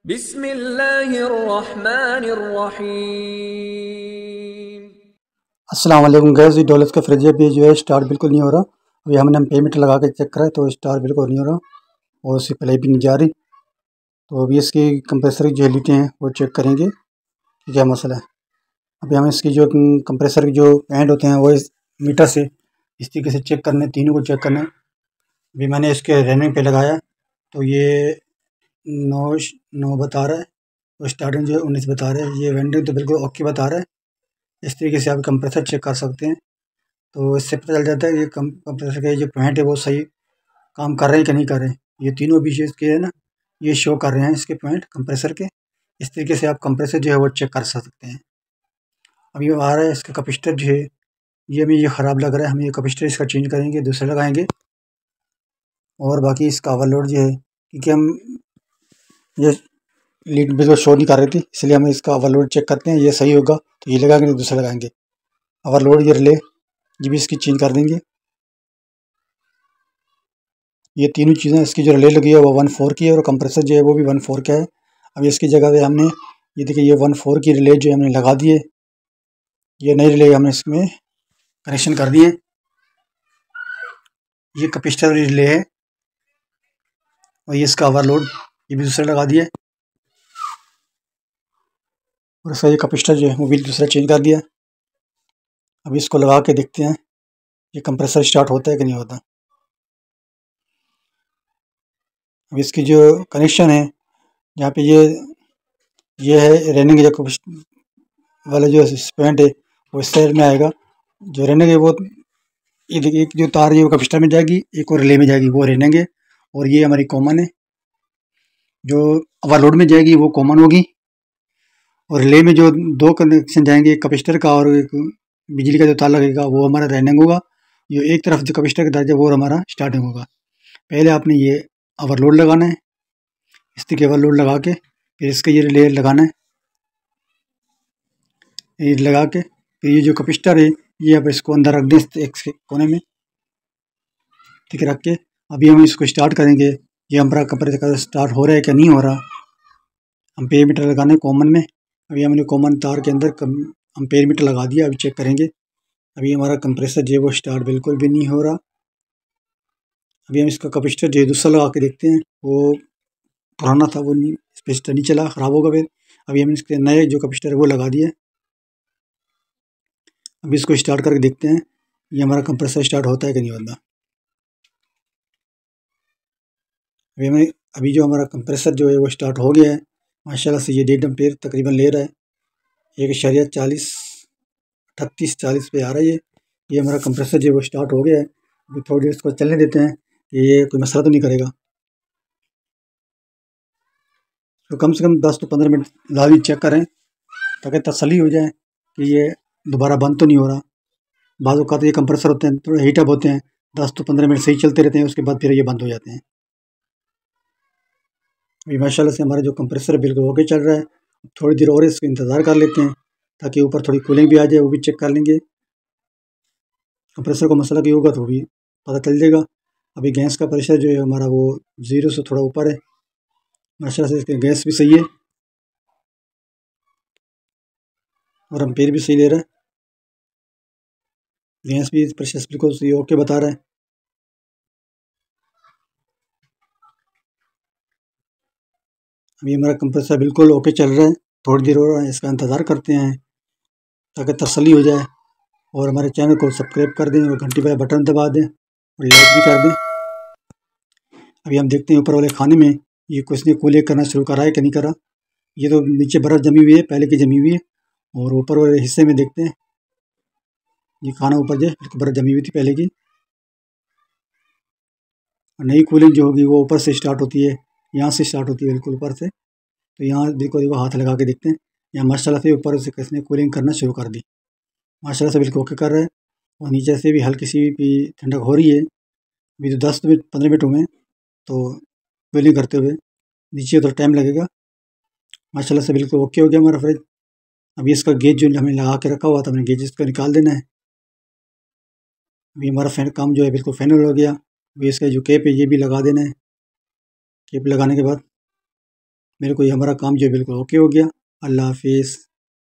बिस्मिल्लाहिर्रहमानिर्रहीम। अस्सलाम वालेकुम गैस। ये डॉलर्स का फ्रिज है। अभी जो है स्टार्ट बिल्कुल नहीं हो रहा। अभी हमने पेमेंट लगा के चेक करा है तो स्टार्ट बिल्कुल नहीं हो रहा और उससे प्ले भी नहीं जा रही। तो अभी इसकी कंप्रेसर की जो लीटें हैं वो चेक करेंगे कि क्या मसला है। अभी हम इसकी जो कंप्रेसर की जो एंड होते हैं वो इस मीटर से इस तरीके से चेक करने, तीनों को चेक करना है। अभी मैंने इसके रनिंग पे लगाया तो ये 9 बता रहा है और स्टार्टिंग जो है 19 बता रहा है। ये वेंडिंग तो बिल्कुल ओके बता रहा है। इस तरीके से आप कंप्रेसर चेक कर सकते हैं। तो इससे पता चल जाता है कि कंप्रेसर के जो पॉइंट है वो सही काम कर रहे हैं कि नहीं कर रहे हैं। ये तीनों बीच इसके है ना, ये शो कर रहे हैं इसके पॉइंट कंप्रेसर के। इस तरीके से आप कंप्रेसर जो है वो चेक कर सकते हैं। अभी आ रहा है इसका कैपेसिटर जो है, ये हमें ये ख़राब लग रहा है। हम ये कैपेसिटर इसका चेंज करेंगे, दूसरा लगाएंगे। और बाकी इसका ओवरलोड जो है, क्योंकि हम ये लीड बिल्कुल शो नहीं कर रही थी, इसलिए हम इसका ओवरलोड चेक करते हैं। ये सही होगा तो ये लगाएंगे, दूसरा लगाएंगे। ओवरलोड ये रिले ये भी इसकी चेंज कर देंगे। ये तीनों चीज़ें, इसकी जो रिले लगी है वो 1/4 की है और कंप्रेसर जो है वो भी 1/4 का है। अब इसकी जगह पे हमने ये देखिए ये 1/4 की रिले जो हमने लगा दी है। ये नई रिले हमने इसमें कनेक्शन कर दिए। ये कैपेसिटर वाली रिले है और ये इसका ओवरलोड ये भी दूसरा लगा दिया और इसका ये कैपेसिटर जो है वो भी दूसरा चेंज कर दिया। अब इसको लगा के देखते हैं ये कंप्रेसर स्टार्ट होता है कि नहीं होता। अब इसकी जो कनेक्शन है, जहाँ पे ये है रनिंग जो वाला जो पॉइंट है वो इस साइड में आएगा। जो रनिंग है वो ये देखिए, एक जो तार है वो कैपेसिटर में जाएगी, एक और रिले में जाएगी, वो रनिंग है। और ये हमारी कॉमन है। जो ओवरलोड में जाएगी वो कॉमन होगी और रिले में जो दो कनेक्शन जाएंगे, एक कैपेसिटर का और एक बिजली का जो तार लगेगा वो हमारा रनिंग होगा। ये एक तरफ जो कैपेसिटर का तार है वो हमारा स्टार्टिंग होगा। पहले आपने ये ओवरलोड लगाना है, इस तरीके ओवरलोड लगा के फिर इसका ये रिले लगाना है। ये लगा के फिर ये जो कैपेसिटर है ये आप इसको अंदर रख दें एक कोने में, ठीक है, रख के अभी हम इसको स्टार्ट करेंगे। ये हमारा कंप्रेसर स्टार्ट हो रहा है क्या नहीं हो रहा। हम पेयर मीटर लगाने कॉमन में। अभी हमने कॉमन तार के अंदर हम पेयर मीटर लगा दिया। अभी चेक करेंगे। अभी हमारा कंप्रेसर जो है वो स्टार्ट बिल्कुल भी नहीं हो रहा। अभी हम इसका कैपेसिटर जो है दूसरा लगा के देखते हैं। वो पुराना था, वो नहीं कैपेसिटर नहीं चला, ख़राब होगा फिर। अभी हम इसके नए जो कैपेसिटर है वो लगा दिए। अभी इसको स्टार्ट करके देखते हैं ये हमारा कंप्रेसर स्टार्ट होता है कि नहीं होता। अभी जो हमारा कंप्रेसर जो है वो स्टार्ट हो गया है माशाल्लाह से। ये 1.5 एम्पीयर तकरीबन ले रहा है। 1.40 38 40 पे आ रहा है। ये हमारा कंप्रेसर जो है वो स्टार्ट हो गया है। अभी थोड़ी देर इसको चलने देते हैं कि ये कोई मसला तो नहीं करेगा। तो कम से कम 10 to 15 मिनट लाजमी चेक करें ताकि तसल्ली हो जाए कि ये दोबारा बंद तो नहीं हो रहा। बाज़ औक़ात ये कंप्रेसर होते हैं थोड़े हीट अप होते हैं, 10 to 15 मिनट सही चलते रहते हैं, उसके बाद फिर ये बंद हो जाते हैं। अभी माशाल्लाह से हमारा जो कंप्रेसर है बिल्कुल ओके चल रहा है। थोड़ी देर और इसका इंतज़ार कर लेते हैं ताकि ऊपर थोड़ी कूलिंग भी आ जाए, वो भी चेक कर लेंगे। कंप्रेसर को मसला भी होगा तो भी पता चल जाएगा। अभी गैस का प्रेशर जो है हमारा वो 0 से थोड़ा ऊपर है। माशाल्लाह से इसके गैस भी सही है और एम्पीयर भी सही ले रहा है। गैस भी प्रेशर बिल्कुल सही ओके बता रहा है। अभी हमारा कंप्रेसर बिल्कुल ओके चल रहा है। थोड़ी देर और इसका इंतज़ार करते हैं ताकि तसल्ली हो जाए। और हमारे चैनल को सब्सक्राइब कर दें और घंटी वाला बटन दबा दें और लाइक भी कर दें। अभी हम देखते हैं ऊपर वाले खाने में ये कुछ ने कूलिंग करना शुरू करा है कि नहीं करा। ये तो नीचे बर्फ़ जमी हुई है, पहले की जमी हुई है। और ऊपर वाले हिस्से में देखते हैं ये खाना ऊपर जो है बर्फ़ जमी हुई थी पहले की। और नई कूलिंग जो होगी वो ऊपर से स्टार्ट होती है, यहाँ से स्टार्ट होती है बिल्कुल ऊपर से। तो यहाँ देखो हाथ लगा के देखते हैं। यहाँ माशाल्लाह से ऊपर से किसने कूलिंग करना शुरू कर दी। माशाल्लाह से बिल्कुल ओके कर रहा है और नीचे से भी हल्की सी भी ठंडक हो रही है। अभी तो 10 मिनट 15 मिनट हुए हैं तो कूलिंग करते हुए, नीचे थोड़ा टाइम लगेगा। माशाल्लाह से बिल्कुल ओके हो गया हमारा फ्रिज। अभी इसका गेज जो हमने लगा के रखा हुआ था, हमने गेज इसका निकाल देना है। अभी हमारा फैन काम जो है बिल्कुल फाइनल हो गया। अभी इसका जो कैप है ये भी लगा देना है। कैप लगाने के बाद मेरे को ये हमारा काम जो है बिल्कुल ओके हो गया। अल्लाह हाफिज़।